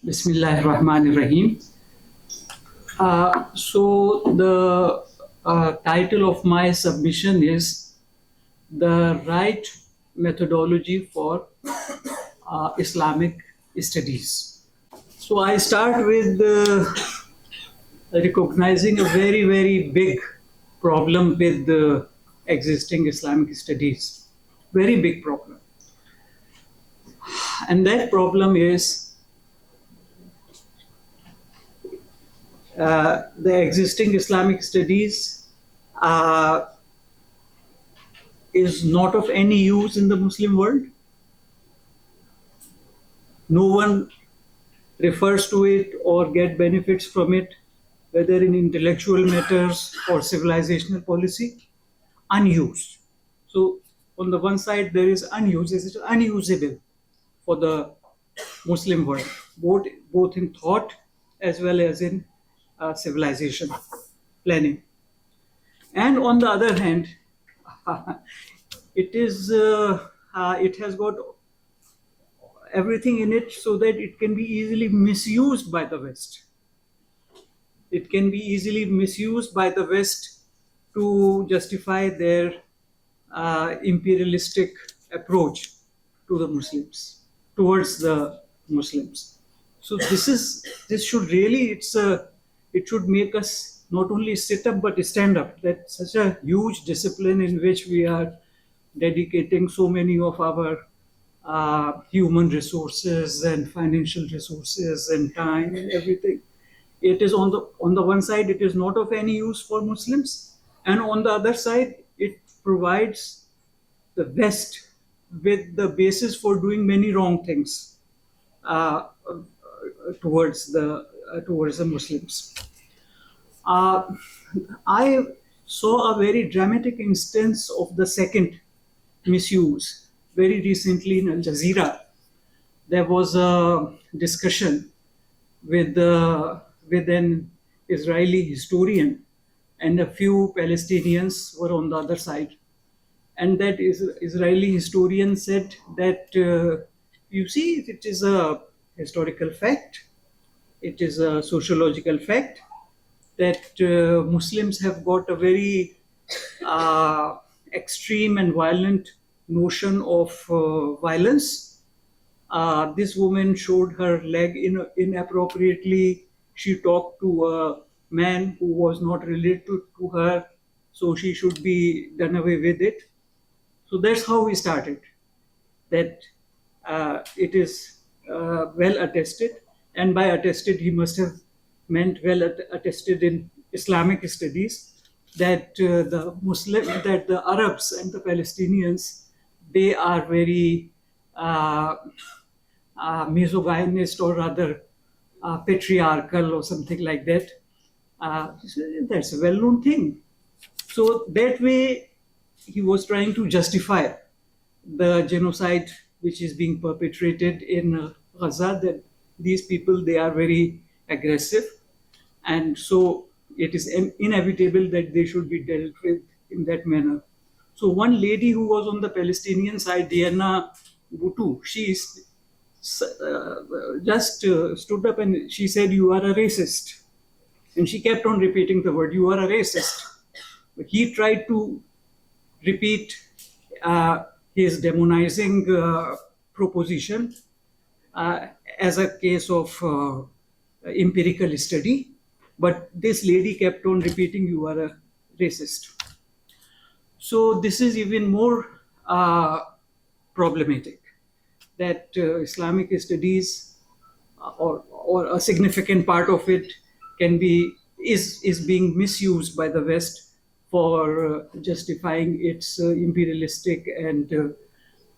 Bismillahir Rahmanir Rahim. So the title of my submission is The Right Methodology for Islamic Studies. So I start with recognizing a very, very big problem with the existing Islamic studies. Very big problem. And that problem is the existing Islamic studies is not of any use in the Muslim world. No one refers to it or get benefits from it, whether in intellectual matters or civilizational policy. Unused. So on the one side there is unused, it is unusable for the Muslim world, both in thought as well as in civilization planning. And on the other hand, it has got everything in it so that it can be easily misused by the West. It can be easily misused by the West to justify their imperialistic approach to the Muslims, towards the Muslims. So this should really, it should make us not only sit up but stand up. That such a huge discipline in which we are dedicating so many of our human resources and financial resources and time and everything. It is on the one side, it is not of any use for Muslims, and on the other side, it provides the West with the basis for doing many wrong things towards the Muslims. I saw a very dramatic instance of the second misuse very recently in Al Jazeera. There was a discussion with an Israeli historian, and a few Palestinians were on the other side. And that Israeli historian said that, you see, it is a historical fact, it is a sociological fact that Muslims have got a very extreme and violent notion of violence. This woman showed her leg inappropriately. She talked to a man who was not related to her, so she should be done away with it. So that's how we started. That it is well attested, and by attested he must have meant well attested in Islamic studies, that the Arabs and the Palestinians, they are very misogynist, or rather patriarchal or something like that. That's a well-known thing. So that way he was trying to justify the genocide which is being perpetrated in Gaza, that these people, they are very aggressive, and so it is inevitable that they should be dealt with in that manner. So one lady who was on the Palestinian side, Diana Butu, she just stood up and she said, "You are a racist." And she kept on repeating the word, "You are a racist." But he tried to repeat his demonizing proposition as a case of empirical study. But this lady kept on repeating, "You are a racist." So this is even more problematic, that Islamic studies, or a significant part of it, is being misused by the West for justifying its imperialistic and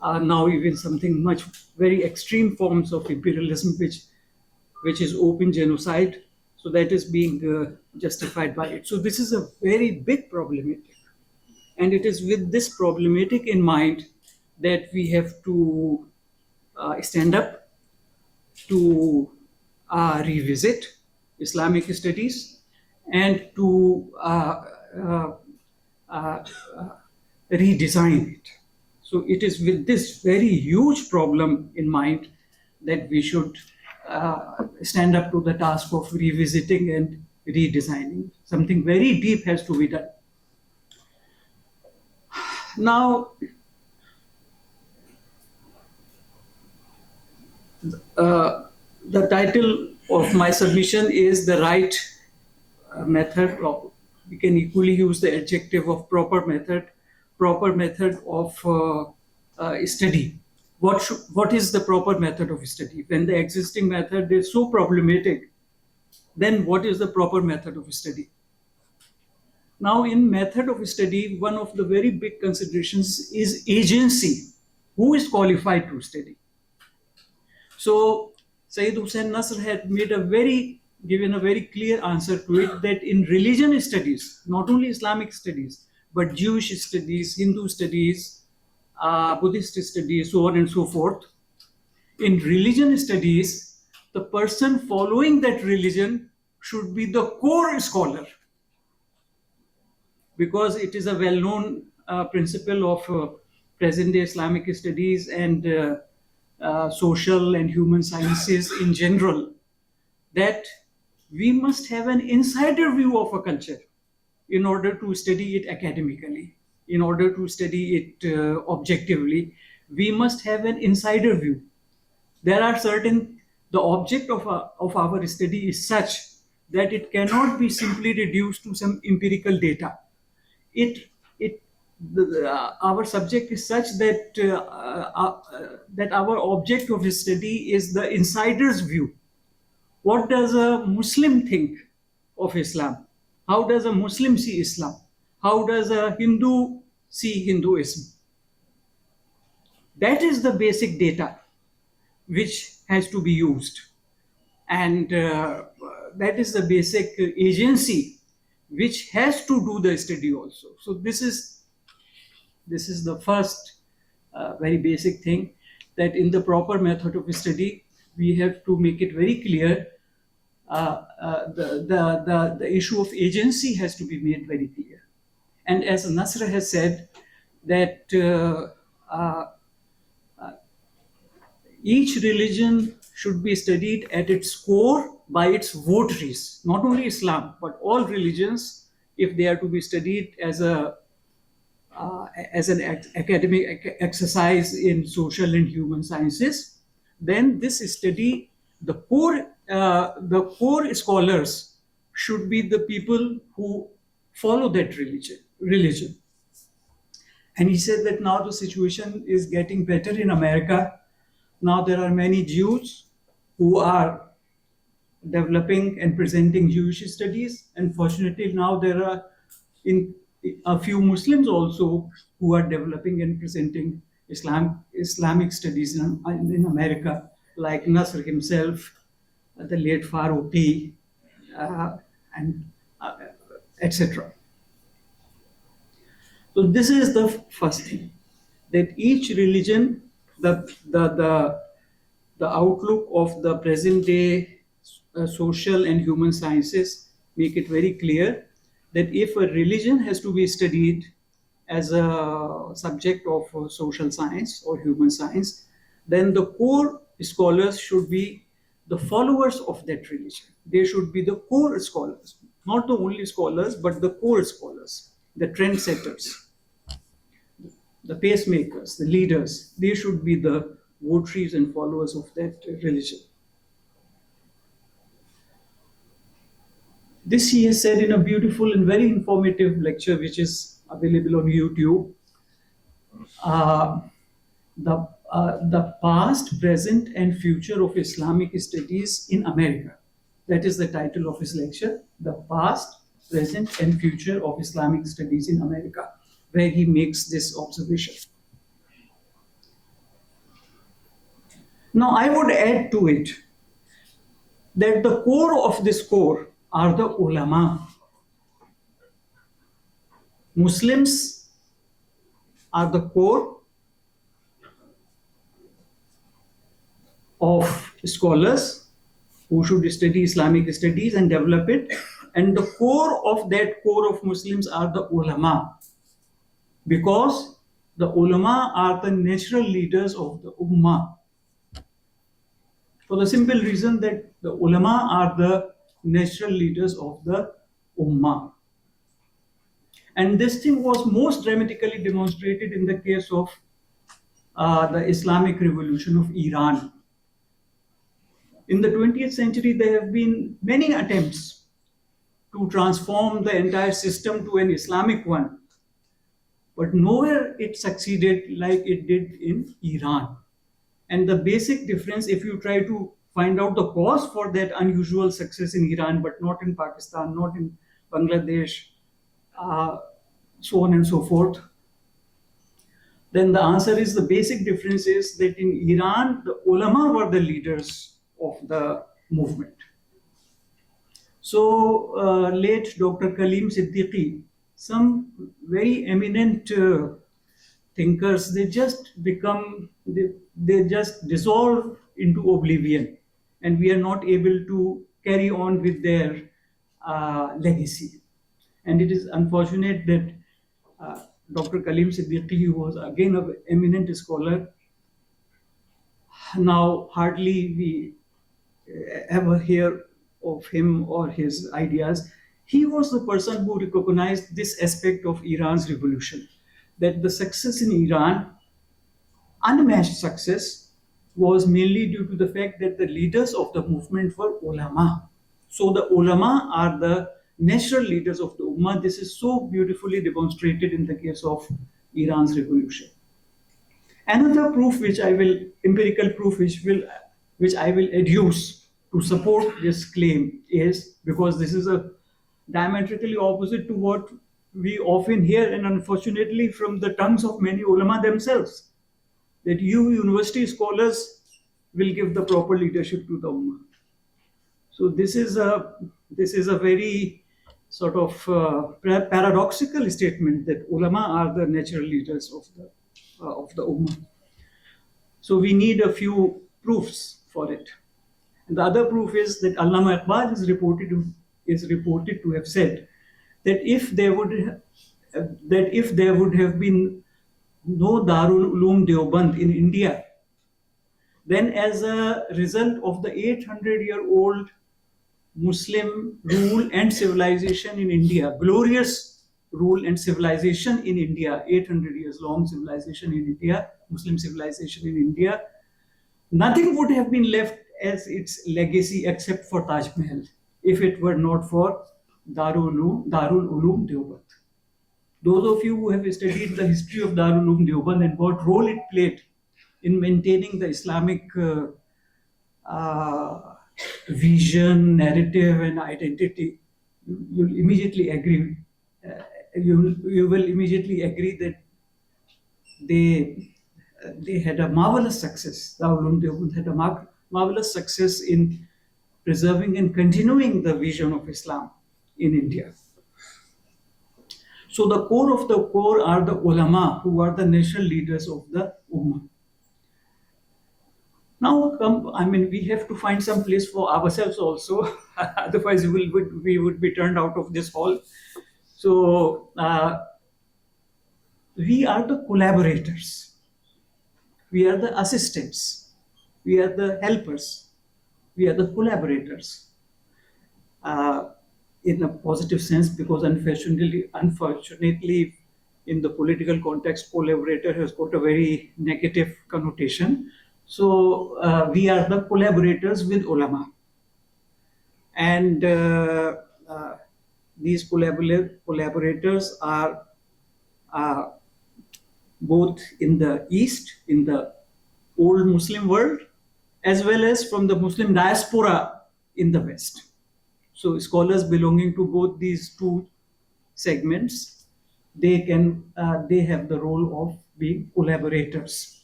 now even something much very extreme forms of imperialism, which is open genocide. So that is being justified by it. So this is a very big problematic. And it is with this problematic in mind that we have to stand up to revisit Islamic studies and to redesign it. So it is with this very huge problem in mind that we should stand up to the task of revisiting and redesigning. Something very deep has to be done. Now, the title of my submission is The Right Method. We can equally use the adjective of proper method of study. What is the proper method of study? When the existing method is so problematic, then what is the proper method of study? Now, in method of study, one of the very big considerations is agency. Who is qualified to study? So, Sayyid Hussain Nasr had given a very clear answer to it, that in religion studies, not only Islamic studies, but Jewish studies, Hindu studies, Buddhist studies, so on and so forth. In religion studies, the person following that religion should be the core scholar, because it is a well-known principle of present-day Islamic studies and social and human sciences in general, that we must have an insider view of a culture in order to study it academically, in order to study it objectively. We must have an insider view. There are the object of our study is such that it cannot be simply reduced to some empirical data. Our subject is such that that our object of study is the insider's view. What does a Muslim think of Islam? How does a Muslim see Islam? How does a Hindu see Hinduism? That is the basic data which has to be used. And that is the basic agency which has to do the study also. So this is the first very basic thing, that in the proper method of study, we have to make it very clear. The issue of agency has to be made very clear. And as Nasr has said, that each religion should be studied at its core by its votaries, not only Islam, but all religions, if they are to be studied as an academic exercise in social and human sciences, then this study, the core scholars should be the people who follow that religion. And he said that now the situation is getting better in America. Now there are many Jews who are developing and presenting Jewish studies. Unfortunately, now there are a few Muslims also who are developing and presenting Islamic studies in America, like Nasr himself, the late Faruqi, and etc. So this is the first thing, that each religion, the outlook of the present day social and human sciences make it very clear that if a religion has to be studied as a subject of social science or human science, then the core scholars should be the followers of that religion. They should be the core scholars, not the only scholars, but the core scholars, the trendsetters, the pacemakers, the leaders. They should be the votaries and followers of that religion. This he has said in a beautiful and very informative lecture, which is available on YouTube. The past, present, and future of Islamic studies in America. That is the title of his lecture, The Past, Present, and Future of Islamic Studies in America, where he makes this observation. Now, I would add to it that the core of this core are the ulama. Muslims are the core of scholars who should study Islamic studies and develop it. And the core of that core of Muslims are the ulama, because the ulama are the natural leaders of the ummah. for the simple reason that the ulama are the natural leaders of the ummah. And this thing was most dramatically demonstrated in the case of the Islamic Revolution of Iran. In the 20th century, there have been many attempts to transform the entire system to an Islamic one, but nowhere it succeeded like it did in Iran. And the basic difference, if you try to find out the cause for that unusual success in Iran, but not in Pakistan, not in Bangladesh, so on and so forth, then the answer is the basic difference is that in Iran, the ulama were the leaders of the movement. So late Dr. Kaleem Siddiqui, some very eminent thinkers, they just dissolve into oblivion, and we are not able to carry on with their legacy. And it is unfortunate that Dr. Kaleem Siddiqui, who was again an eminent scholar, now hardly we ever hear of him or his ideas. He was the person who recognized this aspect of Iran's revolution, that the success in Iran, unmatched success, was mainly due to the fact that the leaders of the movement were ulama. So the ulama are the natural leaders of the ummah. This is so beautifully demonstrated in the case of Iran's revolution. Another proof empirical proof which I will adduce to support this claim is, because this is a diametrically opposite to what we often hear, and unfortunately from the tongues of many ulama themselves, that you university scholars will give the proper leadership to the ummah. So this is a very sort of paradoxical statement that ulama are the natural leaders of the ummah. So we need a few proofs for it. And the other proof is that Allama Iqbal is reported to have said that if there would have been no Darul Uloom Deoband in India, then as a result of the 800-year-old Muslim rule and civilization in India, glorious rule and civilization in India, 800 years long civilization in India, Muslim civilization in India, nothing would have been left as its legacy except for Taj Mahal, if it were not for Darul Uloom Deoband. Those of you who have studied the history of Darul Uloom Deoband and what role it played in maintaining the Islamic vision, narrative, and identity, you'll immediately agree. You will immediately agree that they had a marvelous success. Darul Uloom Deoband had a marvelous success in preserving and continuing the vision of Islam in India. So the core of the core are the ulama, who are the natural leaders of the ummah. Now, we have to find some place for ourselves also, otherwise we would be turned out of this hall. So we are the collaborators, we are the assistants, we are the helpers, we are the collaborators. In a positive sense, because unfortunately, in the political context, collaborator has got a very negative connotation. So we are the collaborators with ulama. And these collaborators are both in the East, in the old Muslim world, as well as from the Muslim diaspora in the West. So scholars belonging to both these two segments, they have the role of being collaborators.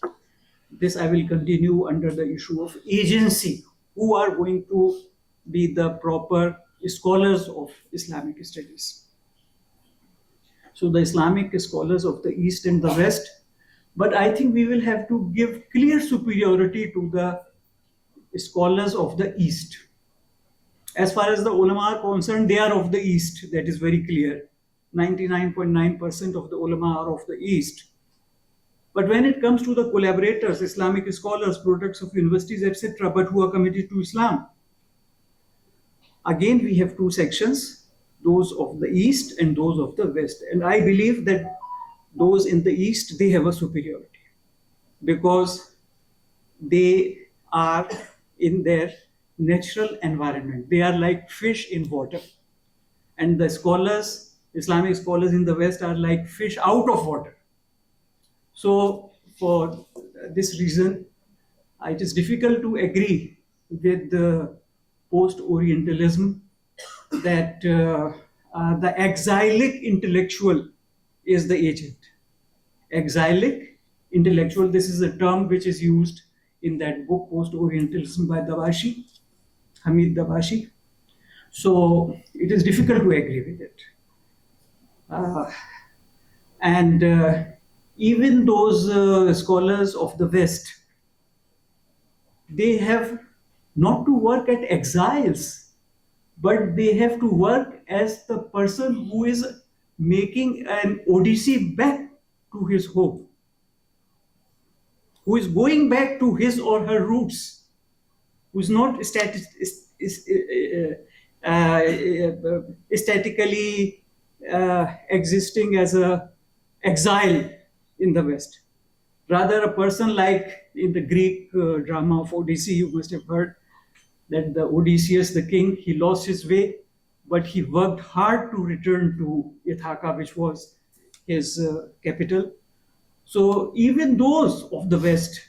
This I will continue under the issue of agency. Who are going to be the proper scholars of Islamic studies? So the Islamic scholars of the East and the West, but I think we will have to give clear superiority to the scholars of the East. As far as the ulama are concerned, they are of the East. That is very clear. 99.9% of the ulama are of the East. But when it comes to the collaborators, Islamic scholars, products of universities, etc., but who are committed to Islam, again we have two sections, those of the East and those of the West. And I believe that those in the East, they have a superiority because they are in their natural environment. They are like fish in water. And the scholars, Islamic scholars in the West, are like fish out of water. So for this reason, it is difficult to agree with the post-Orientalism that the exilic intellectual is the agent. Exilic intellectual, this is a term which is used in that book, Post-Orientalism by Dabashi, Hamid Dabashi. So it is difficult to agree with it. And even those scholars of the West, they have not to work at exiles, but they have to work as the person who is making an odyssey back to his home, who is going back to his or her roots, who is not statically existing as an exile in the West. Rather, a person like in the Greek drama of Odyssey, you must have heard that the Odysseus, the king, he lost his way, but he worked hard to return to Ithaca, which was his capital. So even those of the West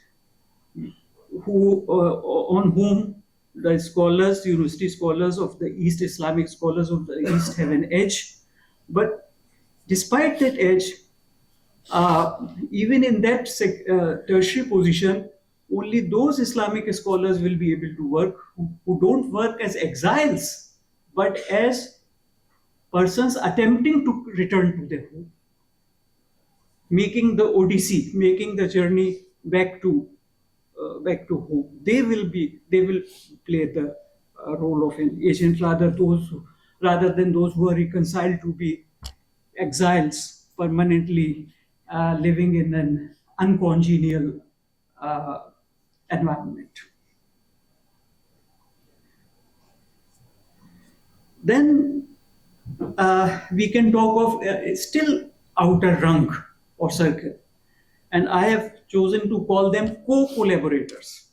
who, on whom the scholars, university scholars of the East, Islamic scholars of the East have an edge, but despite that edge, even in that tertiary position, only those Islamic scholars will be able to work who don't work as exiles, but as persons attempting to return to their home, making the odyssey, making the journey back to home. They will play the role of an agent rather than those who are reconciled to be exiles permanently living in an uncongenial environment. Then we can talk of still outer rung or circle. And I have chosen to call them co-collaborators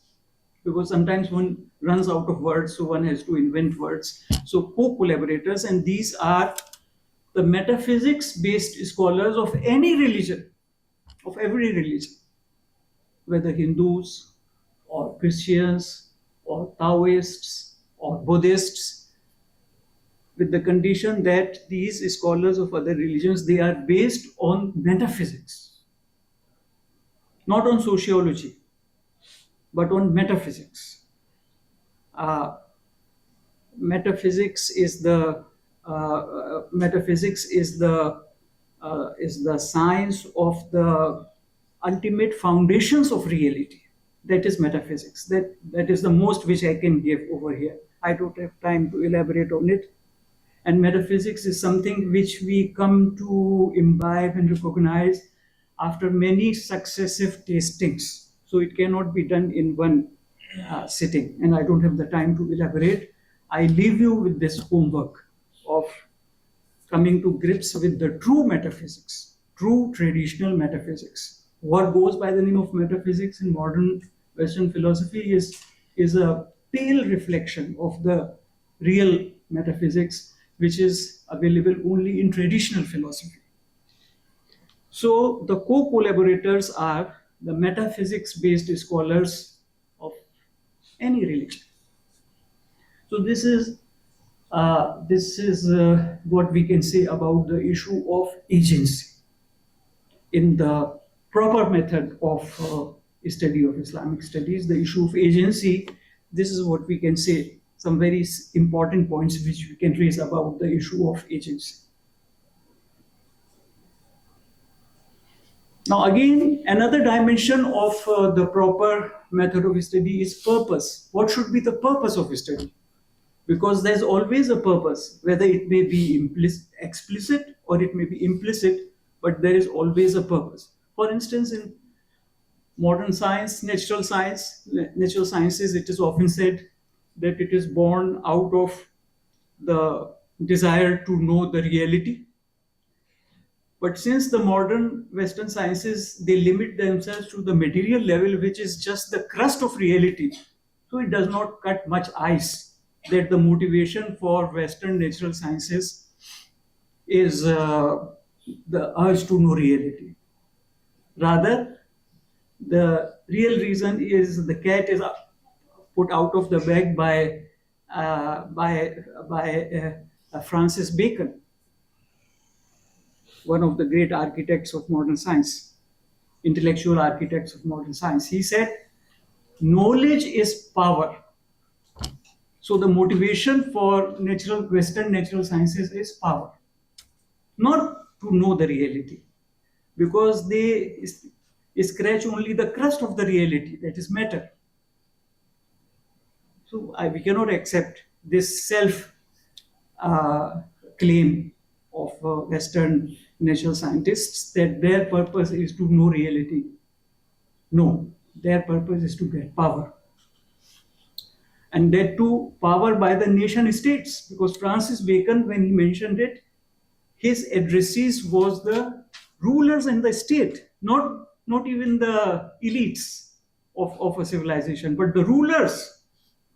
because sometimes one runs out of words, so one has to invent words. So co-collaborators, and these are the metaphysics-based scholars of any religion, of every religion, whether Hindus or Christians or Taoists or Buddhists, with the condition that these scholars of other religions, they are based on metaphysics. Not on sociology, but on metaphysics. Metaphysics is the science of the ultimate foundations of reality. That is metaphysics. That is the most which I can give over here. I don't have time to elaborate on it. And metaphysics is something which we come to imbibe and recognize after many successive tastings. So it cannot be done in one sitting. And I don't have the time to elaborate. I leave you with this homework of coming to grips with the true metaphysics, true traditional metaphysics. What goes by the name of metaphysics in modern Western philosophy is a pale reflection of the real metaphysics, which is available only in traditional philosophy. So the co-collaborators are the metaphysics-based scholars of any religion. So this is what we can say about the issue of agency in the proper method of study of Islamic studies. The issue of agency, this is what we can say, some very important points which we can raise about the issue of agency. Now again, another dimension of the proper method of study is purpose. What should be the purpose of study? Because there's always a purpose, whether it may be explicit or it may be implicit, but there is always a purpose. For instance, in Modern science, natural sciences, it is often said that it is born out of the desire to know the reality. But since the modern Western sciences, they limit themselves to the material level, which is just the crust of reality, so it does not cut much ice that the motivation for Western natural sciences is the urge to know reality. Rather, the real reason is the cat is put out of the bag by Francis Bacon, one of the great architects of modern science, intellectual architects of modern science. He said, knowledge is power. So the motivation for Western natural sciences is power, not to know the reality, because they scratch only the crust of the reality, that is matter. So we cannot accept this self claim of Western natural scientists that their purpose is to know reality. No, their purpose is to get power. And that too, power by the nation states, because Francis Bacon, when he mentioned it, his addressees was the rulers in the state, not even the elites of a civilization, but the rulers.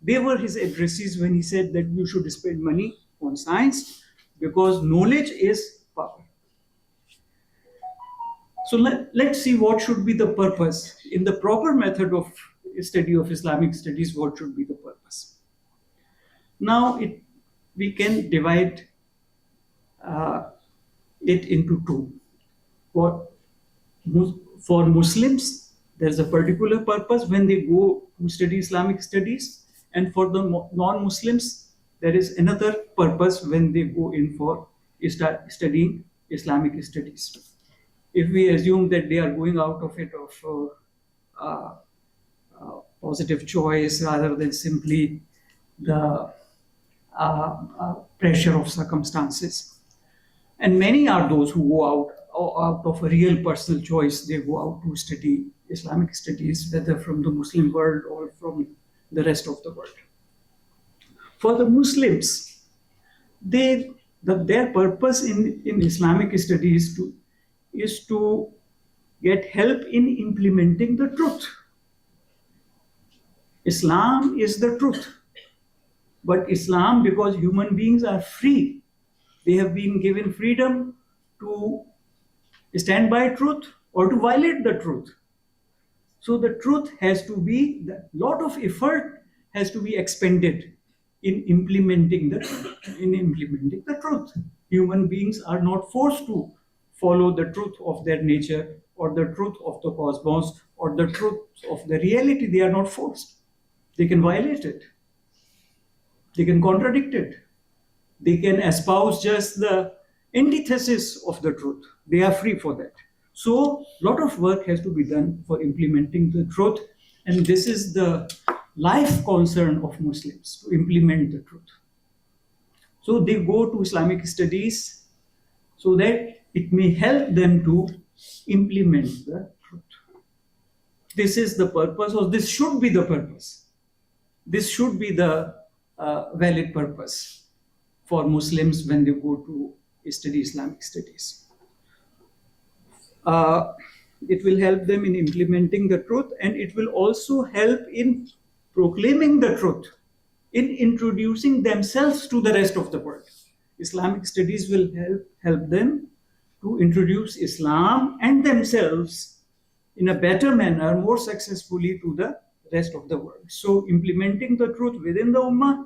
They were his addressees when he said that you should spend money on science because knowledge is power. So let's see what should be the purpose. In the proper method of study of Islamic studies, what should be the purpose? Now, we can divide it into two. For Muslims, there's a particular purpose when they go to study Islamic studies, and for the non-Muslims, there is another purpose when they go in for studying Islamic studies. If we assume that they are going out of it of positive choice rather than simply the pressure of circumstances. And many are those who go out of a real personal choice. They go out to study Islamic studies, whether from the Muslim world or from the rest of the world. For the Muslims, their purpose in Islamic studies is to get help in implementing the truth. Islam is the truth. But Islam, because human beings are free, they have been given freedom to stand by truth or to violate the truth. So the truth has to be, a lot of effort has to be expended in implementing the truth. Human beings are not forced to follow the truth of their nature or the truth of the cosmos or the truth of the reality. They are not forced. They can violate it. They can contradict it. They can espouse just the antithesis of the truth. They are free for that. So a lot of work has to be done for implementing the truth. And this is the life concern of Muslims, to implement the truth. So they go to Islamic studies so that it may help them to implement the truth. This is the purpose, or this should be the purpose. This should be the valid purpose for Muslims when they go to study Islamic studies. It will help them in implementing the truth, and it will also help in proclaiming the truth, in introducing themselves to the rest of the world. Islamic studies will help them to introduce Islam and themselves in a better manner, more successfully to the rest of the world. So implementing the truth within the Ummah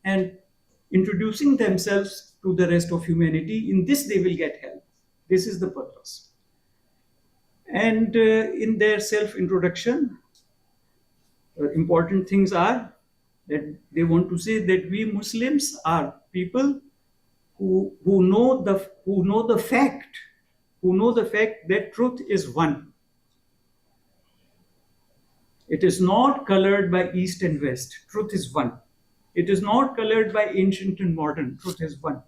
and introducing themselves to the rest of humanity, in this they will get help. This is the purpose. And in their self-introduction, important things are that they want to say that we Muslims are people who know the fact that truth is one. It is not colored by East and West. Truth is one. It is not colored by ancient and modern. Truth is one.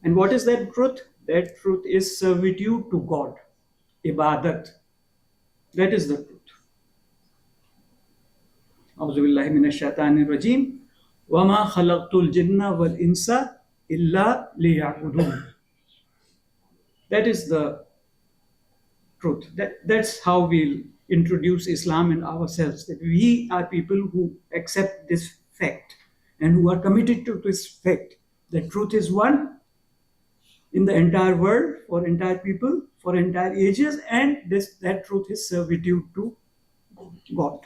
And what is that truth? That truth is servitude to God, ibadat. That is the truth. أعوذ بالله من الشيطان الرجيم وما خلقت الجن والإنس إلا ليعبدون. That is the truth. That's how we'll introduce Islam in ourselves, that we are people who accept this fact and who are committed to this fact that truth is one in the entire world, for entire people, for entire ages, and that truth is servitude to God.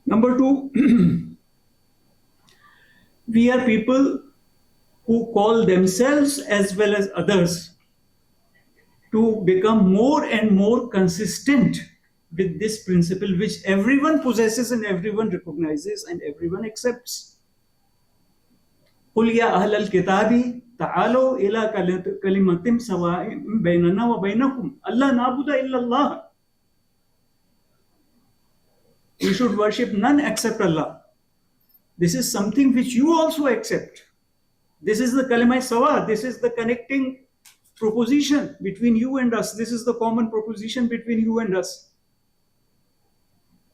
Number two, we are people who call themselves as well as others to become more and more consistent with this principle which everyone possesses and everyone recognizes and everyone accepts. قُلْ يَا أَهْلَ الْكِتَابِ تَعَالَوْا إِلَى كَلِمَةٍ سَوَاءٍ بَيْنَنَا وَبَيْنَكُمْ أَلَّا نَعْبُدَ إِلَّا اللَّهَ. We should worship none except Allah. This is something which you also accept. This is the kalima sawa. This is the connecting proposition between you and us. This is the common proposition between you and us.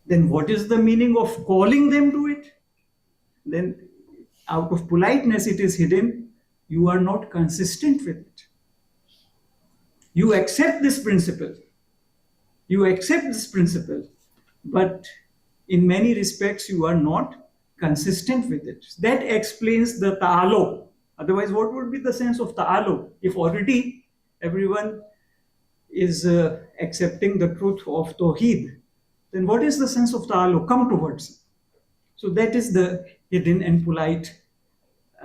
Then what is the meaning of calling them to it? Then out of politeness it is hidden. You are not consistent with it. You accept this principle. You accept this principle, but in many respects you are not consistent with it. That explains the ta'alluq. Otherwise, what would be the sense of ta'alluq? If already everyone is accepting the truth of Tawheed, then what is the sense of ta'alluq? Come towards. So that is the hidden and polite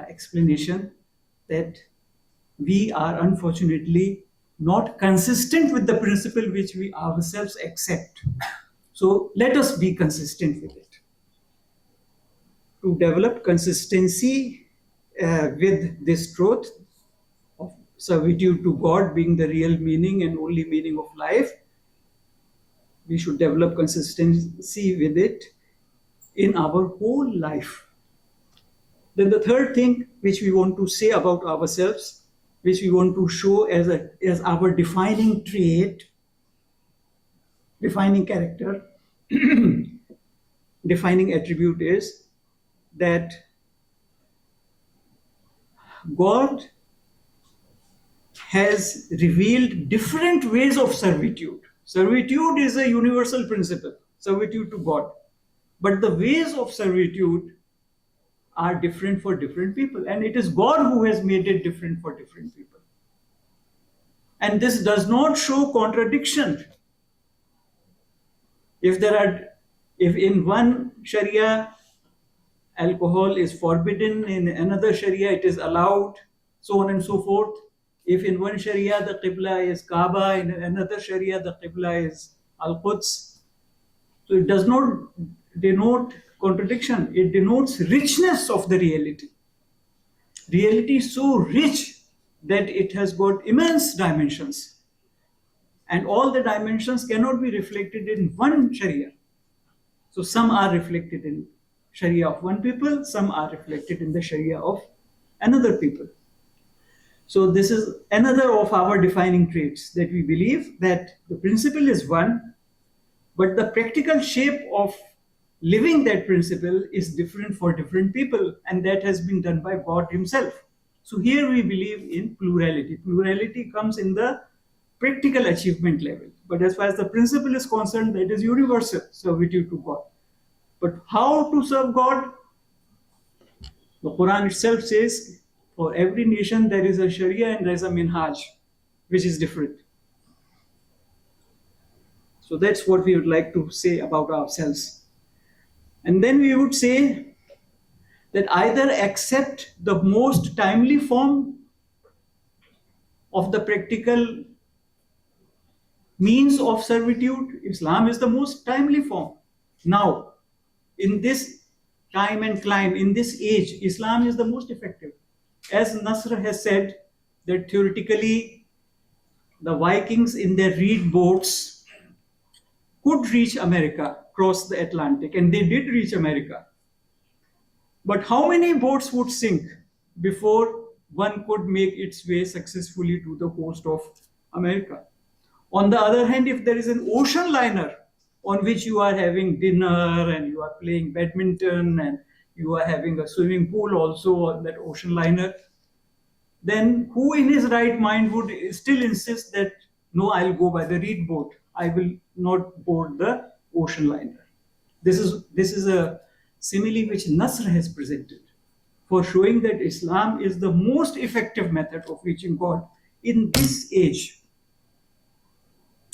explanation, that we are unfortunately not consistent with the principle which we ourselves accept. So let us be consistent with it. To develop consistency with this truth of servitude to God being the real meaning and only meaning of life, we should develop consistency with it in our whole life. Then the third thing which we want to say about ourselves, which we want to show as our defining trait, defining character, defining attribute is that God has revealed different ways of servitude. Servitude is a universal principle, servitude to God. But the ways of servitude are different for different people. And it is God who has made it different for different people. And this does not show contradiction. If in one Sharia alcohol is forbidden, in another Sharia it is allowed, so on and so forth. If in one Sharia the Qibla is Kaaba, in another Sharia the Qibla is Al-Quds. So it does not denote contradiction, it denotes richness of the reality. Reality is so rich that it has got immense dimensions. And all the dimensions cannot be reflected in one Sharia. So some are reflected in Sharia of one people, some are reflected in the Sharia of another people. So this is another of our defining traits, that we believe that the principle is one, but the practical shape of living that principle is different for different people, and that has been done by God Himself. So here we believe in plurality. Plurality comes in the practical achievement level. But as far as the principle is concerned, that is universal, servitude to God. But how to serve God? The Quran itself says, for every nation there is a Sharia and there is a Minhaj, which is different. So that's what we would like to say about ourselves. And then we would say that either accept the most timely form of the practical means of servitude. Islam is the most timely form. Now, in this time and climb, in this age, Islam is the most effective. As Nasr has said, that theoretically the Vikings in their reed boats could reach America, cross the Atlantic, and they did reach America. But how many boats would sink before one could make its way successfully to the coast of America? On the other hand, if there is an ocean liner on which you are having dinner and you are playing badminton and you are having a swimming pool also on that ocean liner, then who in his right mind would still insist that, no, I'll go by the reed boat, I will not board the ocean liner? This is a simile which Nasr has presented for showing that Islam is the most effective method of reaching God in this age,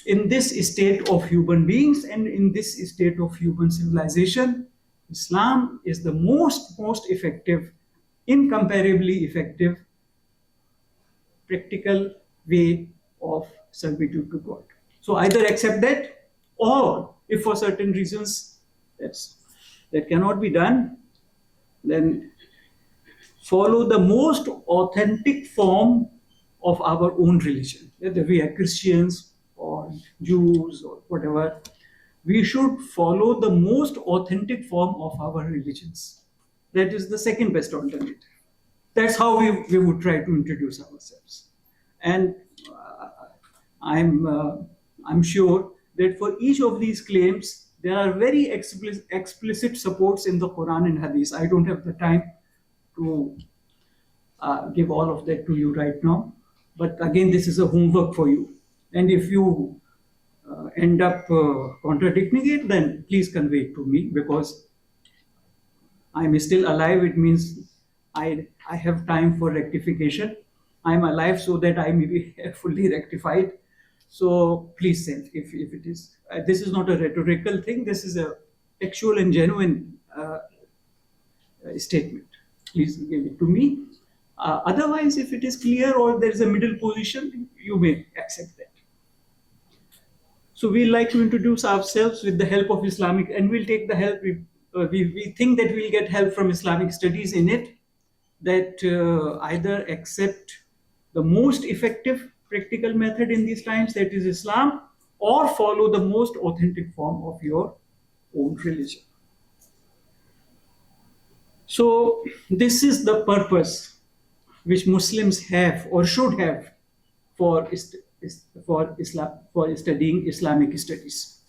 in this state of human beings, and in this state of human civilization. Islam is the most effective, incomparably effective, practical way of servitude to God. So either accept that, or if for certain reasons that cannot be done, then follow the most authentic form of our own religion. Whether we are Christians or Jews or whatever, we should follow the most authentic form of our religions. That is the second best alternative. That's how we would try to introduce ourselves. And I'm sure that for each of these claims, there are very explicit supports in the Quran and Hadith. I don't have the time to give all of that to you right now. But again, this is a homework for you. And if you end up contradicting it, then please convey it to me, because I'm still alive. It means I have time for rectification. I'm alive so that I may be fully rectified. So please send if it is. This is not a rhetorical thing. This is a actual and genuine statement. Please give it to me. Otherwise, if it is clear or there is a middle position, you may accept that. So we like to introduce ourselves with the help of Islamic, and we'll take the help. We think that we'll get help from Islamic studies in it, that either accept the most effective practical method in these times, that is Islam, or follow the most authentic form of your own religion. So this is the purpose which Muslims have or should have for studying Islamic studies.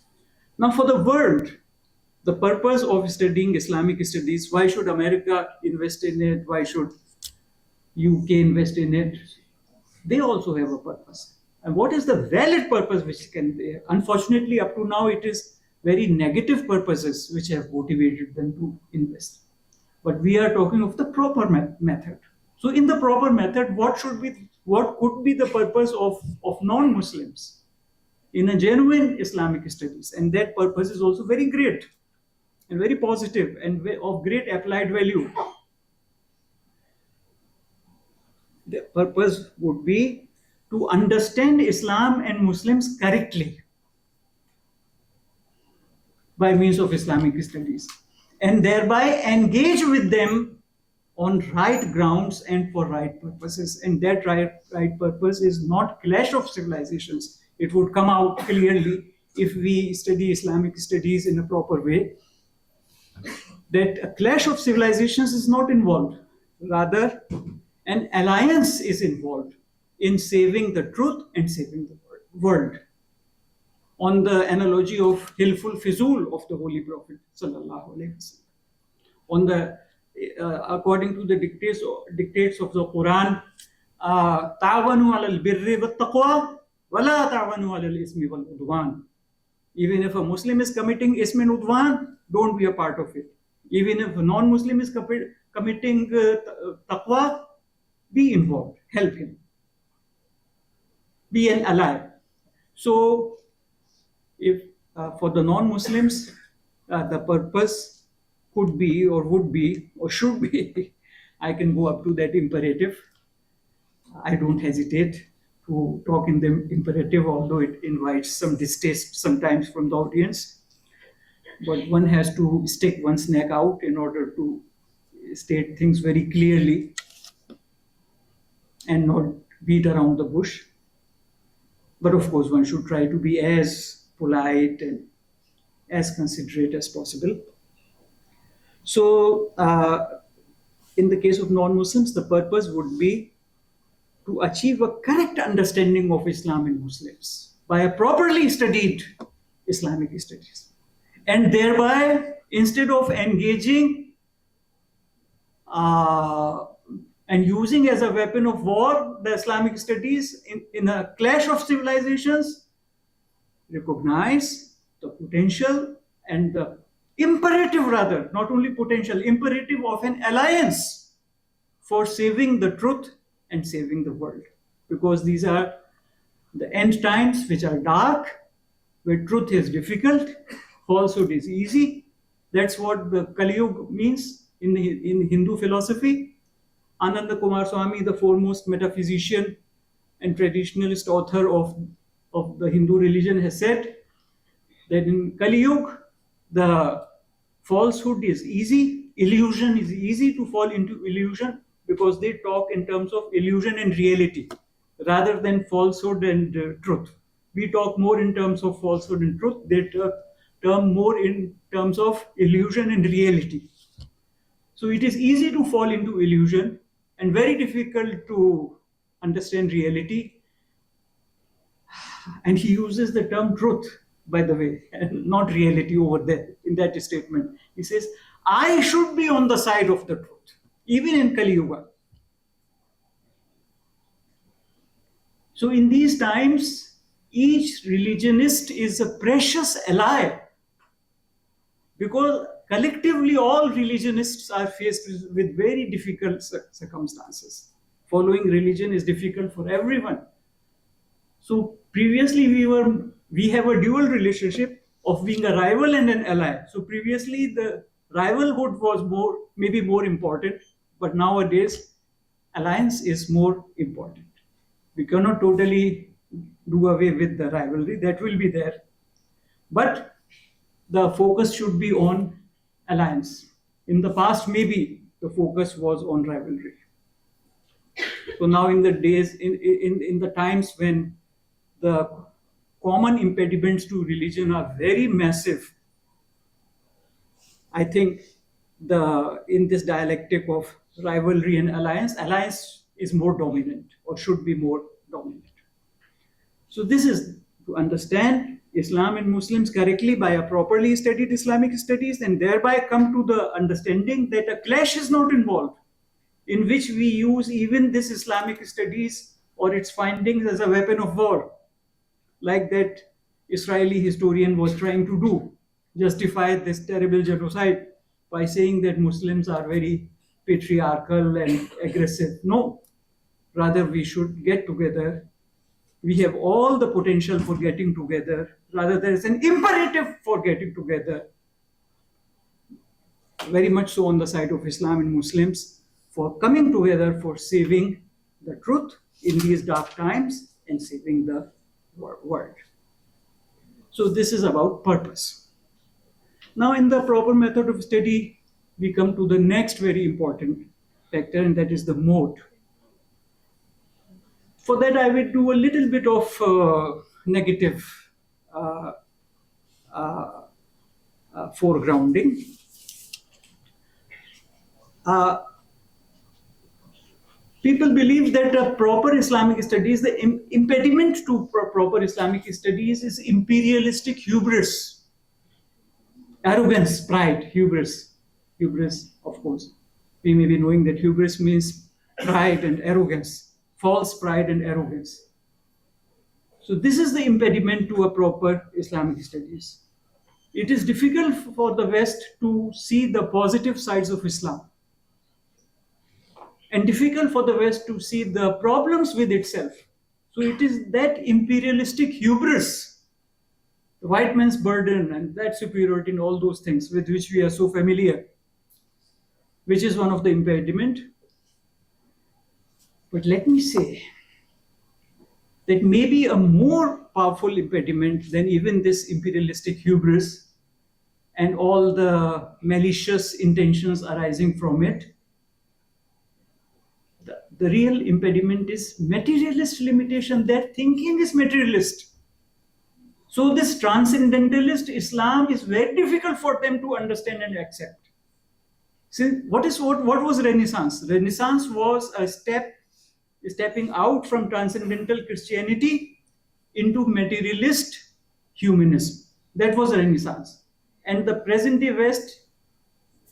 Now, for the world, the purpose of studying Islamic studies, why should America invest in it? Why should UK invest in it? They also have a purpose. And what is the valid purpose which can be? Unfortunately, up to now, it is very negative purposes which have motivated them to invest. But we are talking of the proper method. So in the proper method, what could be the purpose of non-Muslims in a genuine Islamic studies? And that purpose is also very great and very positive and of great applied value. The purpose would be to understand Islam and Muslims correctly by means of Islamic studies, and thereby engage with them on right grounds and for right purposes. And that right purpose is not clash of civilizations. It would come out clearly if we study Islamic studies in a proper way, that a clash of civilizations is not involved. Rather, an alliance is involved in saving the truth and saving the world. On the analogy of Hilful Fizul of the Holy Prophet sallallahu alaihi wasallam. On the according to the dictates of the Quran, ta'awanu 'alal birri wat taqwa wa la ta'awanu 'alal ismi wal udwan. Even if a Muslim is committing ism and udwan, don't be a part of it. Even if a non-Muslim is committing taqwa, be involved, help him, be an ally. So if for the non-Muslims, the purpose could be or would be or should be, I can go up to that imperative. I don't hesitate to talk in the imperative, although it invites some distaste sometimes from the audience. But one has to stick one's neck out in order to state things very clearly and not beat around the bush. But of course, one should try to be as polite and as considerate as possible. So, in the case of non-Muslims, the purpose would be to achieve a correct understanding of Islam and Muslims. by a properly studied Islamic studies. And thereby, instead of engaging and using as a weapon of war the Islamic studies in a clash of civilizations, recognize the potential and the imperative, rather, not only potential, imperative of an alliance for saving the truth and saving the world. Because these are the end times which are dark, where truth is difficult, falsehood is easy. That's what the Kali Yuga means in Hindu philosophy. Ananda Kumar Swami, the foremost metaphysician and traditionalist author of the Hindu religion, has said that in Kali Yuga, the falsehood is easy, illusion is easy to fall into illusion, because they talk in terms of illusion and reality rather than falsehood and truth. We talk more in terms of falsehood and truth. They term more in terms of illusion and reality. So it is easy to fall into illusion and very difficult to understand reality. And he uses the term truth, by the way, and not reality over there in that statement. He says, I should be on the side of the truth, even in Kali Yuga. So in these times, each religionist is a precious ally, because collectively all religionists are faced with very difficult circumstances. Following religion is difficult for everyone. So previously we have a dual relationship of being a rival and an ally. So previously the rivalhood was maybe more important, but nowadays alliance is more important. We cannot totally do away with the rivalry, that will be there. But the focus should be on alliance. In the past, maybe the focus was on rivalry. So now in the days, in the times when the common impediments to religion are very massive, I think in this dialectic of rivalry and alliance is more dominant, or should be more dominant. So this is to understand Islam and Muslims correctly by a properly studied Islamic studies, and thereby come to the understanding that a clash is not involved, in which we use even this Islamic studies or its findings as a weapon of war, like that Israeli historian was trying to do, justify this terrible genocide by saying that Muslims are very patriarchal and aggressive. No, rather we should get together. We have all the potential for getting together. Rather, there is an imperative for getting together. Very much so on the side of Islam and Muslims, for coming together for saving the truth in these dark times and saving the world. So this is about purpose. Now, in the proper method of study, we come to the next very important factor, and that is the mode. For that, I will do a little bit of negative foregrounding. People believe that a proper Islamic studies, the impediment to proper Islamic studies is imperialistic hubris, arrogance, pride, hubris, of course. We may be knowing that hubris means pride and arrogance, false pride and arrogance. So this is the impediment to a proper Islamic studies. It is difficult for the West to see the positive sides of Islam, and difficult for the West to see the problems with itself. So it is that imperialistic hubris, the white man's burden and that superiority and all those things with which we are so familiar, which is one of the impediment. But let me say that maybe a more powerful impediment than even this imperialistic hubris and all the malicious intentions arising from it, the real impediment is materialist limitation. Their thinking is materialist. So this transcendentalist Islam is very difficult for them to understand and accept. See, what was Renaissance? Renaissance was a stepping out from transcendental Christianity into materialist humanism. That was Renaissance. And the present day West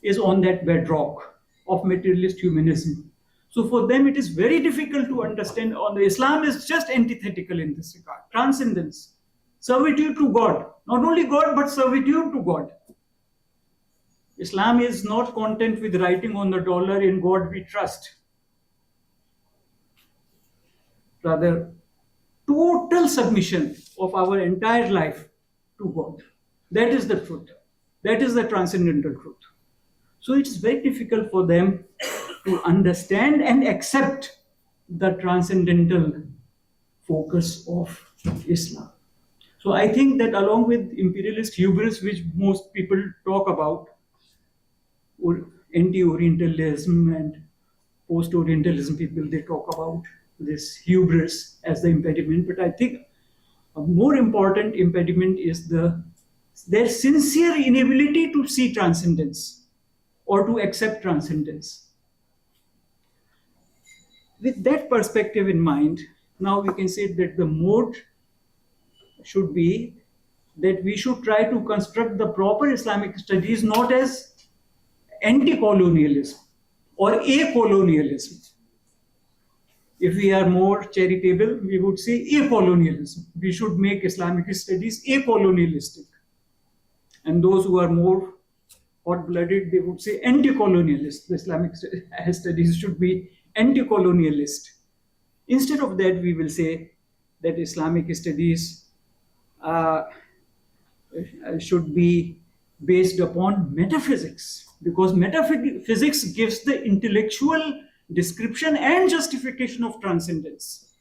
is on that bedrock of materialist humanism. So for them, it is very difficult to understand. On the Islam is just antithetical in this regard. Transcendence, servitude to God, not only God but servitude to God. Islam is not content with writing on the dollar, "In God we trust." Rather, total submission of our entire life to God. That is the truth. That is the transcendental truth. So it's very difficult for them to understand and accept the transcendental focus of Islam. So I think that along with imperialist hubris, which most people talk about, or anti-Orientalism and post-Orientalism people, they talk about this hubris as the impediment. But I think a more important impediment is their sincere inability to see transcendence or to accept transcendence. With that perspective in mind, now we can say that the mode should be that we should try to construct the proper Islamic studies not as anti-colonialism or a-colonialism. If we are more charitable, we would say a-colonialism. We should make Islamic studies a-colonialistic. And those who are more hot-blooded, they would say anti-colonialist. The Islamic studies should be anti-colonialist. Instead of that, we will say that Islamic studies should be based upon metaphysics, because metaphysics gives the intellectual description and justification of transcendence.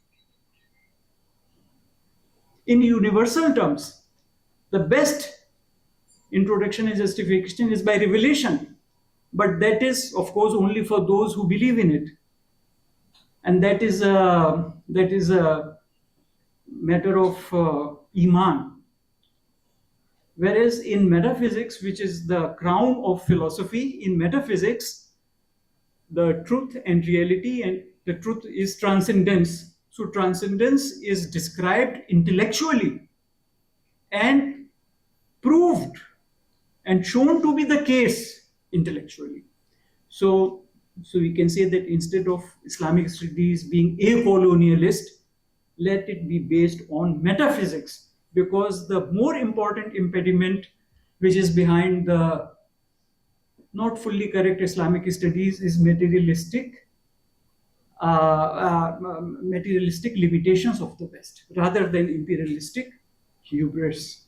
In universal terms, the best introduction and justification is by revelation, but that is, of course, only for those who believe in it, and that is a matter of iman. Whereas in metaphysics, which is the crown of philosophy, in metaphysics, the truth and reality, and the truth is transcendence. So transcendence is described intellectually and proved and shown to be the case intellectually. So we can say that instead of Islamic studies being a-colonialist, let it be based on metaphysics, because the more important impediment which is behind the not fully correct Islamic studies is materialistic limitations of the West rather than imperialistic hubris.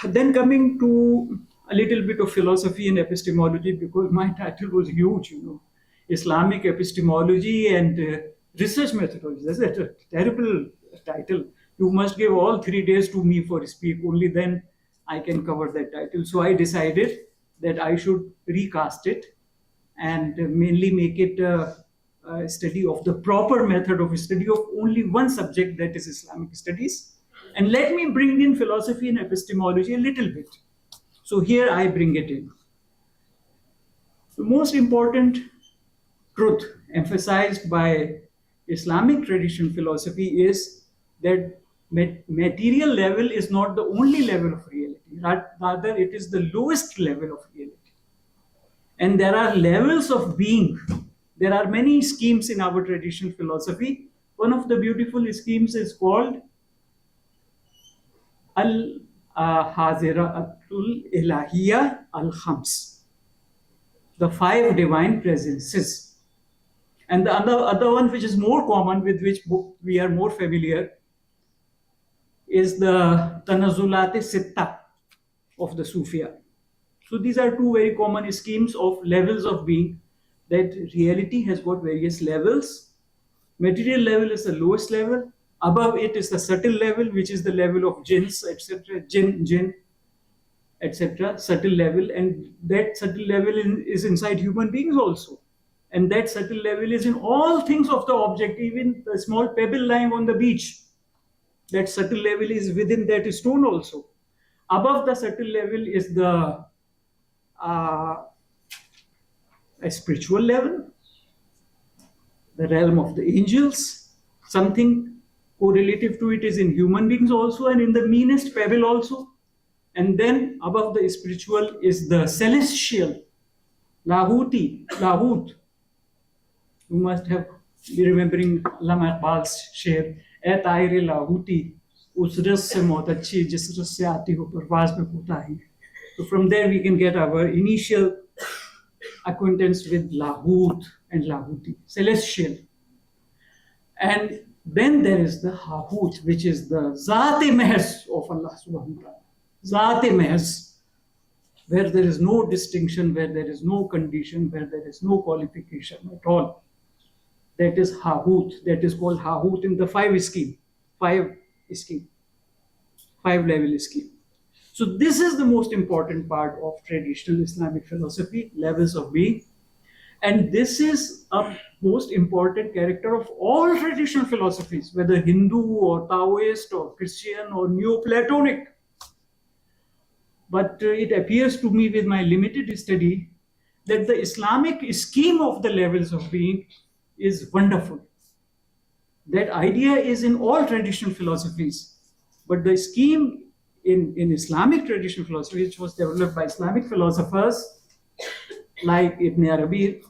Then coming to a little bit of philosophy and epistemology, because my title was huge, Islamic Epistemology and Research Methodology. That's a terrible title. You must give all 3 days to me for speak, only then I can cover that title. So I decided that I should recast it and mainly make it a study of the proper method of study of only one subject, that is Islamic studies. And let me bring in philosophy and epistemology a little bit. So here I bring it in. The most important truth emphasized by Islamic traditional philosophy is that material level is not the only level of reality. Rather, it is the lowest level of reality. And there are levels of being. There are many schemes in our traditional philosophy. One of the beautiful schemes is called Al-Hazira'atul Ilahiyya Al-Khams, the 5 divine presences. And the other one, which is more common, with which book we are more familiar, is the Tanazulat-e-Sitta of the Sufia. So these are 2 very common schemes of levels of being, that reality has got various levels. Material level is the lowest level. Above it is the subtle level, which is the level of jinns, etc., jinn, etc., subtle level. And that subtle level is inside human beings also. And that subtle level is in all things of the object, even the small pebble lying on the beach. That subtle level is within that stone also. Above the subtle level is the a spiritual level, the realm of the angels, Something correlative to it is in human beings also, and in the meanest pebble also. And then above the spiritual is the celestial, Lahuti, Lahut. You must have be remembering Allama Iqbal's शेर ए तायरे लाहूती उस रस से मौत अच्छी जिस रस से आती हो परवाज में होता है. So from there we can get our initial acquaintance with Lahut and Lahuti, celestial. And then there is the Hahut, which is the Zat-e Mehz of Allah subhanahu wa ta'ala. Zat-e Mehz, where there is no distinction, where there is no condition, where there is no qualification at all. That is Hahut. That is called Hahut in the five level scheme. So this is the most important part of traditional Islamic philosophy, levels of being. And this is a most important character of all traditional philosophies, whether Hindu or Taoist or Christian or Neoplatonic. But it appears to me with my limited study that the Islamic scheme of the levels of being is wonderful. That idea is in all traditional philosophies, but the scheme in Islamic traditional philosophy, which was developed by Islamic philosophers like Ibn Arabi,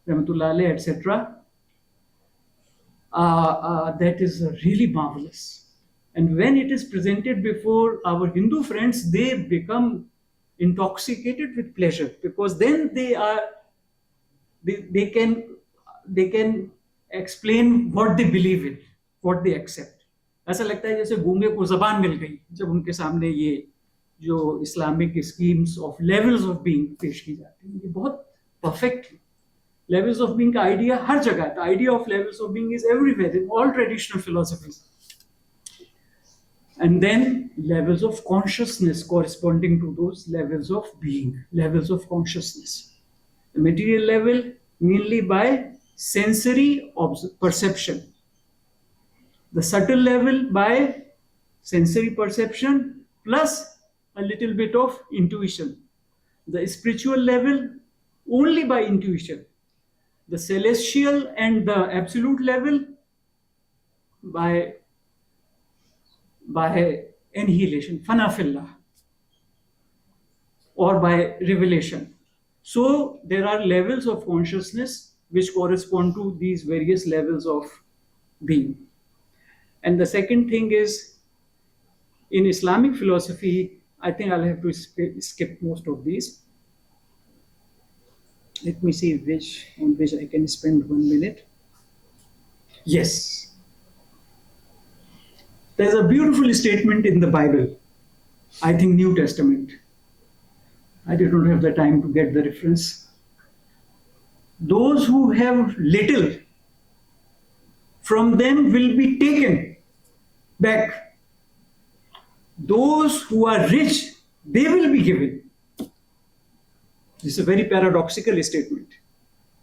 Rahmatullah alayh, etc., that is really marvelous. And when it is presented before our Hindu friends, they become intoxicated with pleasure, because then they can explain what they believe in, what they accept. ऐसा लगता है जैसे गूंगे को जबान मिल गई जब उनके सामने ये जो Islamic schemes of levels of being पेश की जाती है. ये बहुत परफेक्ट लेवल्स ऑफ बीइंग का आइडिया हर जगह है. The idea of levels of being is everywhere in all traditional philosophies. And then levels of consciousness corresponding to those levels of being, levels of consciousness. The material level mainly by sensory perception. The subtle level by sensory perception plus a little bit of intuition. The spiritual level only by intuition. The celestial and the absolute level by annihilation, fana fillah, or by revelation. So there are levels of consciousness which correspond to these various levels of being. And the second thing is, in Islamic philosophy, I think I'll have to skip most of these. Let me see on which I can spend 1 minute. Yes. There's a beautiful statement in the Bible, I think New Testament. I did not have the time to get the reference. Those who have little, from them will be taken back. Those who are rich, they will be given. This is a very paradoxical statement.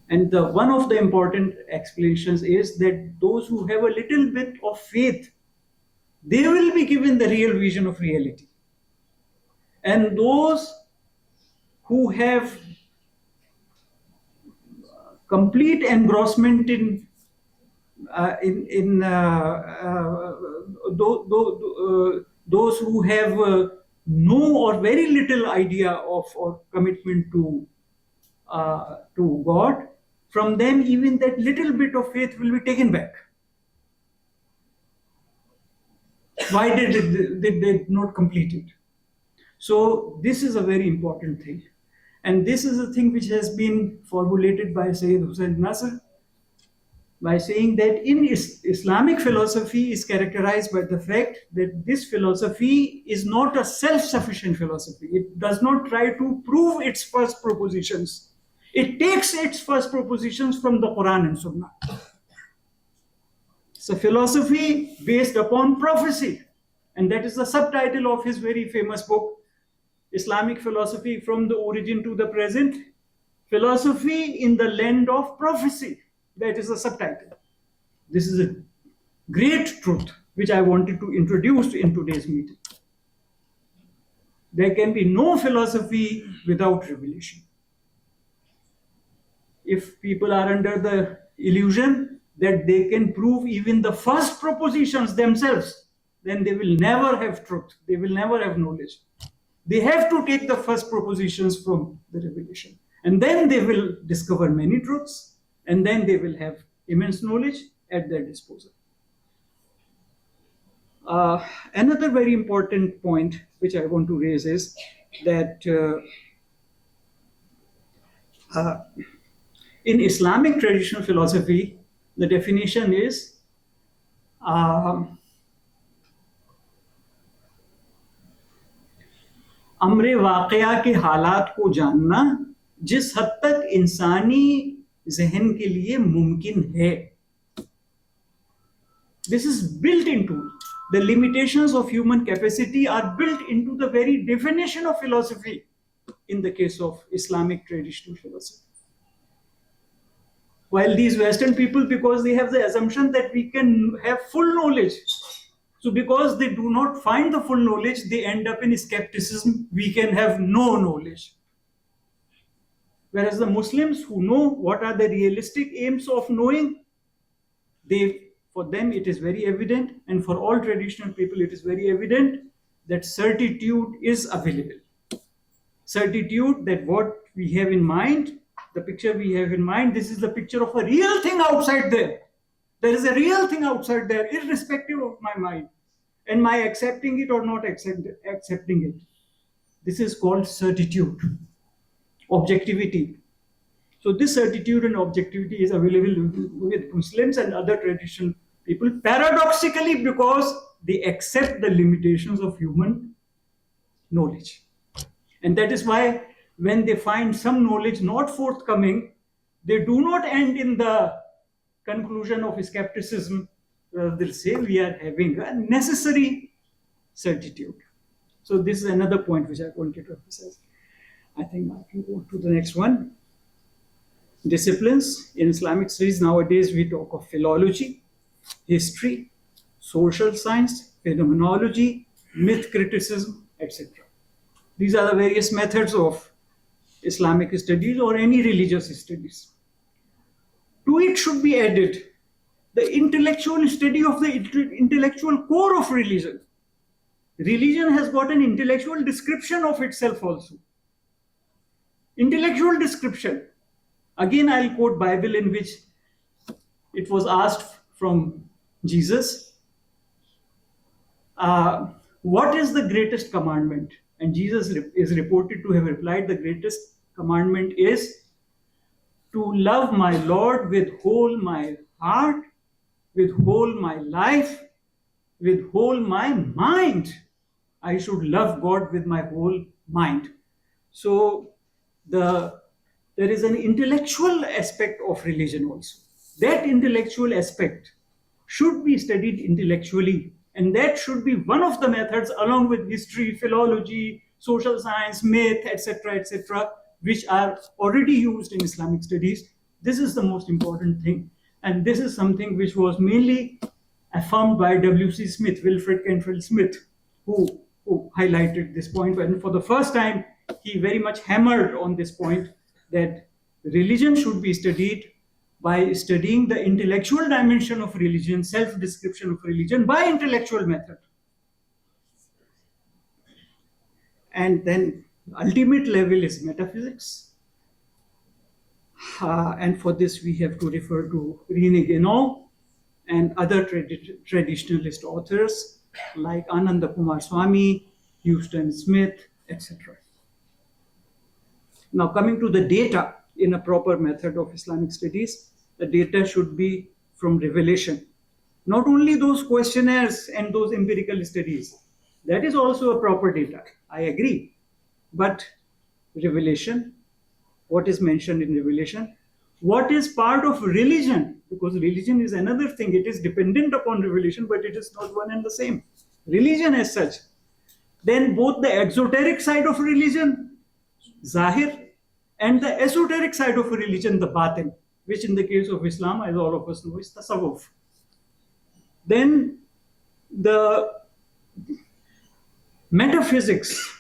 And one of the important explanations is that those who have a little bit of faith, they will be given the real vision of reality. And those who have complete engrossment in those who have no or very little idea of or commitment to God, from them even that little bit of faith will be taken back. Why did they not complete it? So this is a very important thing. And this is a thing which has been formulated by Sayyid Hussain Nasr, by saying that in Islamic philosophy is characterized by the fact that this philosophy is not a self-sufficient philosophy. It does not try to prove its first propositions. It takes its first propositions from the Quran and Sunnah. It's a philosophy based upon prophecy. And that is the subtitle of his very famous book, Islamic Philosophy from the Origin to the Present, Philosophy in the Land of Prophecy. That is the subtitle. This is a great truth which I wanted to introduce in today's meeting. There can be no philosophy without revelation. If people are under the illusion that they can prove even the first propositions themselves, then they will never have truth. They will never have knowledge. They have to take the first propositions from the revelation. And then they will discover many truths, and then they will have immense knowledge at their disposal. Another very important point which I want to raise is that in Islamic traditional philosophy, the definition is अम्रे वाक़या के हालात को जानना जिस हद तक इंसानी जहन के लिए मुमकिन है. This is built into the limitations of human capacity are built into the very definition of philosophy in the case of Islamic traditional philosophy. While these Western people, because they have the assumption that we can have full knowledge, so because they do not find the full knowledge, they end up in skepticism. We can have no knowledge. Whereas the Muslims who know what are the realistic aims of knowing, for them it is very evident, and for all traditional people it is very evident that certitude is available. Certitude that what we have in mind, the picture we have in mind, this is the picture of a real thing outside there. There is a real thing outside there, irrespective of my mind and my accepting it or not accepting it. This is called certitude, objectivity. So this certitude and objectivity is available with Muslims and other traditional people, paradoxically, because they accept the limitations of human knowledge. And that is why when they find some knowledge not forthcoming, they do not end in the conclusion of skepticism. They'll say we are having a necessary certitude. So this is another point which I wanted to emphasize. I think I can go to the next one. Disciplines. In Islamic studies nowadays we talk of philology, history, social science, phenomenology, myth criticism, etc. These are the various methods of Islamic studies or any religious studies. To it should be added the intellectual study of the intellectual core of religion. Religion has got an intellectual description of itself also. Intellectual description. Again, I'll quote Bible in which it was asked from Jesus, what is the greatest commandment? And Jesus is reported to have replied, the greatest commandment is to love my Lord with whole my heart, with whole my life, with whole my mind. I should love God with my whole mind. So there is an intellectual aspect of religion also. That intellectual aspect should be studied intellectually, and that should be one of the methods, along with history, philology, social science, myth, etc., which are already used in Islamic studies. This is the most important thing, and this is something which was mainly affirmed by W.C. Smith, Wilfred Canfield Smith, who highlighted this point, and for the first time he very much hammered on this point that religion should be studied by studying the intellectual dimension of religion, self-description of religion by intellectual method. And then ultimate level is metaphysics. And for this we have to refer to René Guénon and other traditionalist authors like Ananda Kumar Swami, Houston Smith, etc. Now coming to the data in a proper method of Islamic studies, the data should be from revelation. Not only those questionnaires and those empirical studies, that is also a proper data, I agree. But revelation, what is mentioned in revelation, what is part of religion, because religion is another thing, it is dependent upon revelation, but it is not one and the same. Religion as such. Then both the exoteric side of religion, Zahir, and the esoteric side of religion, the Batin, which in the case of Islam, as all of us know, is Tasawwuf. Then the metaphysics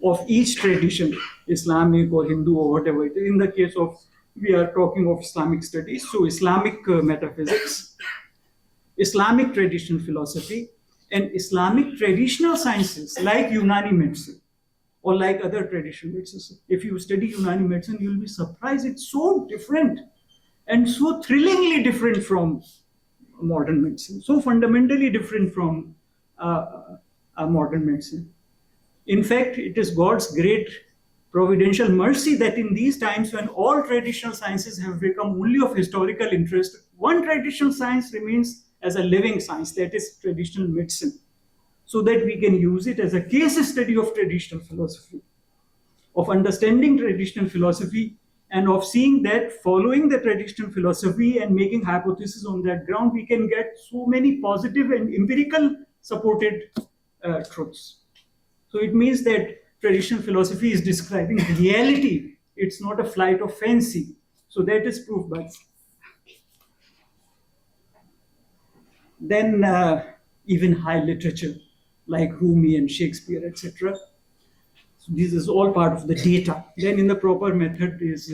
of each tradition, Islamic or Hindu or whatever it is. In the case of we are talking of Islamic studies. So Islamic metaphysics, Islamic traditional philosophy, and Islamic traditional sciences like Unani medicine or like other traditional medicines. If you study Unani medicine, you'll be surprised. It's so different and so thrillingly different from modern medicine, so fundamentally different from modern medicine. In fact, it is God's great providential mercy that in these times when all traditional sciences have become only of historical interest, one traditional science remains as a living science, that is traditional medicine, so that we can use it as a case study of traditional philosophy, of understanding traditional philosophy, and of seeing that following the traditional philosophy and making hypotheses on that ground, we can get so many positive and empirical supported truths. So it means that traditional philosophy is describing reality. It's not a flight of fancy. So that is proof by. Then even high literature like Rumi and Shakespeare, etc. So this is all part of the data. Then in the proper method is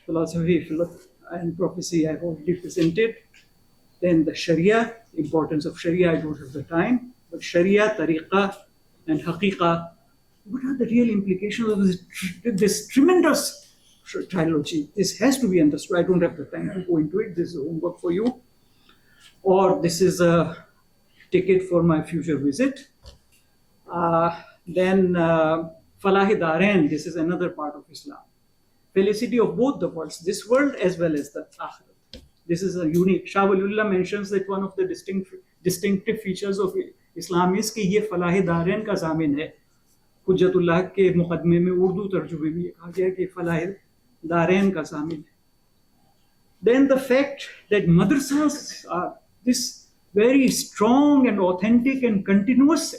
philosophy and prophecy I've already presented. Then the Sharia, importance of Sharia, I don't have the time. But Sharia, Tariqah, and Haqiqah, what are the real implications of this tremendous trilogy? This has to be understood. I don't have the time to go into it. This is homework for you. Or this is a ticket for my future visit. Then Falahi Darain, this is another part of Islam. Felicity of both the worlds, this world as well as the Akhirat. This is a unique. Shah Waliullah mentions that one of the distinctive features of Islam is कि ये फलाह दारैन का ज़ामिन है. हुज्जतुल्लाह के मुकदमे में उर्दू तर्जुमे में कहा गया कि फलाह दारैन का ज़ामिन है. Then the fact that madrasas are this very strong and authentic and continuous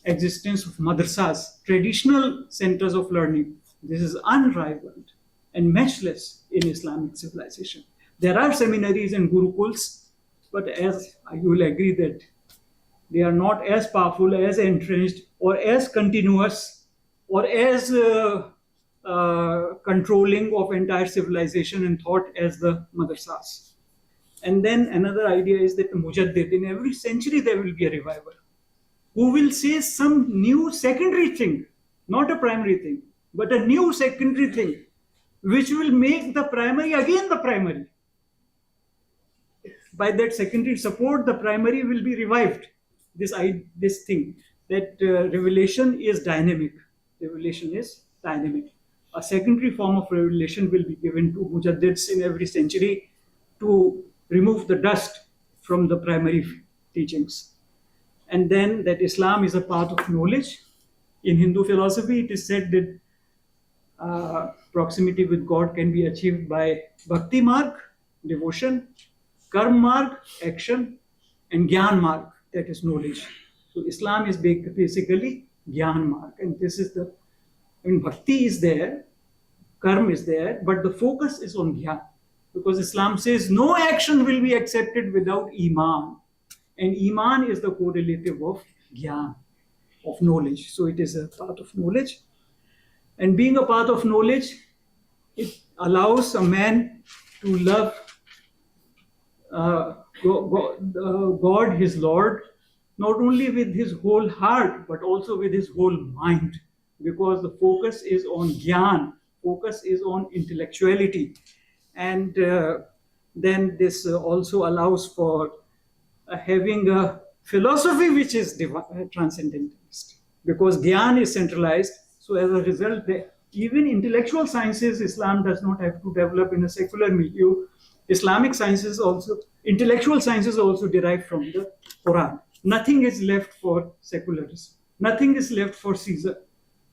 existence of madrasas, traditional centers of learning, this is unrivaled and matchless in Islamic civilization. There are seminaries and gurukuls, but as you will agree that they are not as powerful, as entrenched, or as continuous, or as controlling of entire civilization and thought as the madrasas. And then another idea is that the mujaddid, in every century there will be a revival, who will say some new secondary thing, not a primary thing, but a new secondary thing, which will make the primary again the primary. By that secondary support, the primary will be revived. This thing, that revelation is dynamic. Revelation is dynamic. A secondary form of revelation will be given to mujaddids in every century to remove the dust from the primary teachings. And then that Islam is a path of knowledge. In Hindu philosophy, it is said that proximity with God can be achieved by bhakti marg, devotion, karma marg, action, and gyan marg, that is knowledge. So Islam is basically gyan marg, and this is the, bhakti is there, karma is there, but the focus is on gyan, because Islam says no action will be accepted without iman, and iman is the correlative of gyan, of knowledge. So it is a path of knowledge, and being a path of knowledge, it allows a man to love God, his Lord, not only with his whole heart, but also with his whole mind, because the focus is on gyan, focus is on intellectuality. And then this also allows for having a philosophy which is transcendentalist, because gyan is centralized. So as a result, even intellectual sciences, Islam does not have to develop in a secular milieu. Islamic sciences also, intellectual sciences also derive from the Quran. Nothing is left for secularism. Nothing is left for Caesar.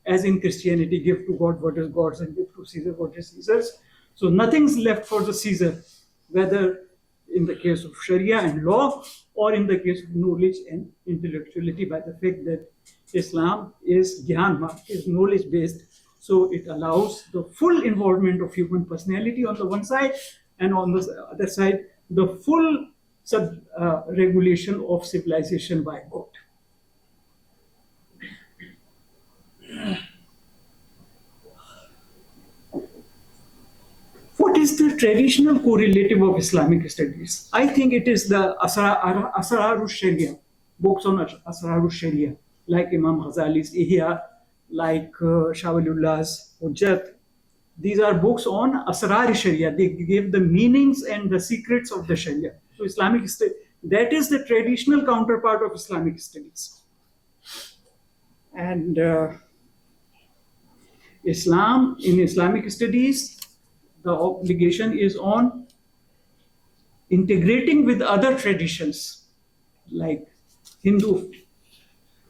As in Christianity, give to God what is God's and give to Caesar what is Caesar's. So nothing's left for the Caesar, whether in the case of Sharia and law, or in the case of knowledge and intellectuality, by the fact that Islam is Gyan, is knowledge based. So it allows the full involvement of human personality on the one side, and on the other side, the full regulation of civilization by God. traditional correlative of Islamic studies. I think it is the Asrar Sharia, books on Asrar Sharia, like Imam Ghazali's Ihya, like Shah Waliullah's Hujjat. These are books on Asrar Sharia. They give the meanings and the secrets of the Sharia. So Islamic study, that is the traditional counterpart of Islamic studies. And in Islamic studies, the obligation is on integrating with other traditions like Hindu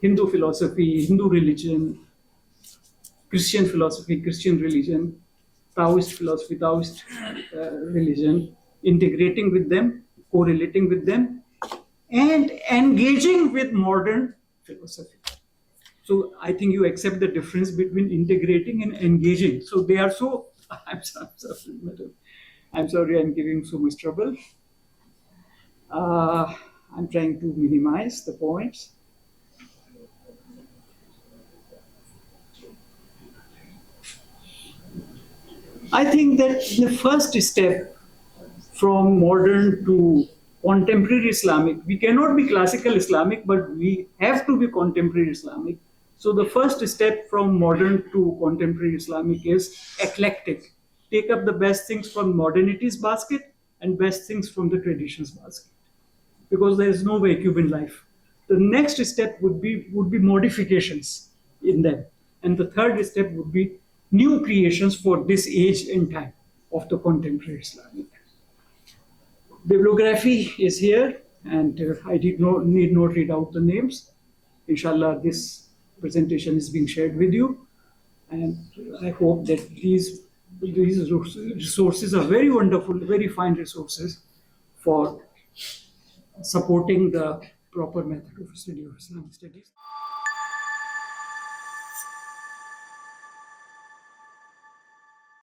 philosophy, Hindu religion, Christian philosophy, Christian religion, Taoist philosophy, Taoist religion, integrating with them, correlating with them, and engaging with modern philosophy. So I think you accept the difference between integrating and engaging. So they are so. I'm sorry, madam. I'm sorry, I'm giving so much trouble. I'm trying to minimize the points. I think that the first step from modern to contemporary Islamic, we cannot be classical Islamic, but we have to be contemporary Islamic. So the first step from modern to contemporary Islamic is eclectic. Take up the best things from modernity's basket and best things from the tradition's basket, because there is no vacuum in life. The next step would be modifications in them, and the third step would be new creations for this age and time of the contemporary Islamic. Bibliography is here, and I need not read out the names. Inshallah, this presentation is being shared with you, and I hope that these resources are very wonderful, very fine resources for supporting the proper method of study of Islamic studies.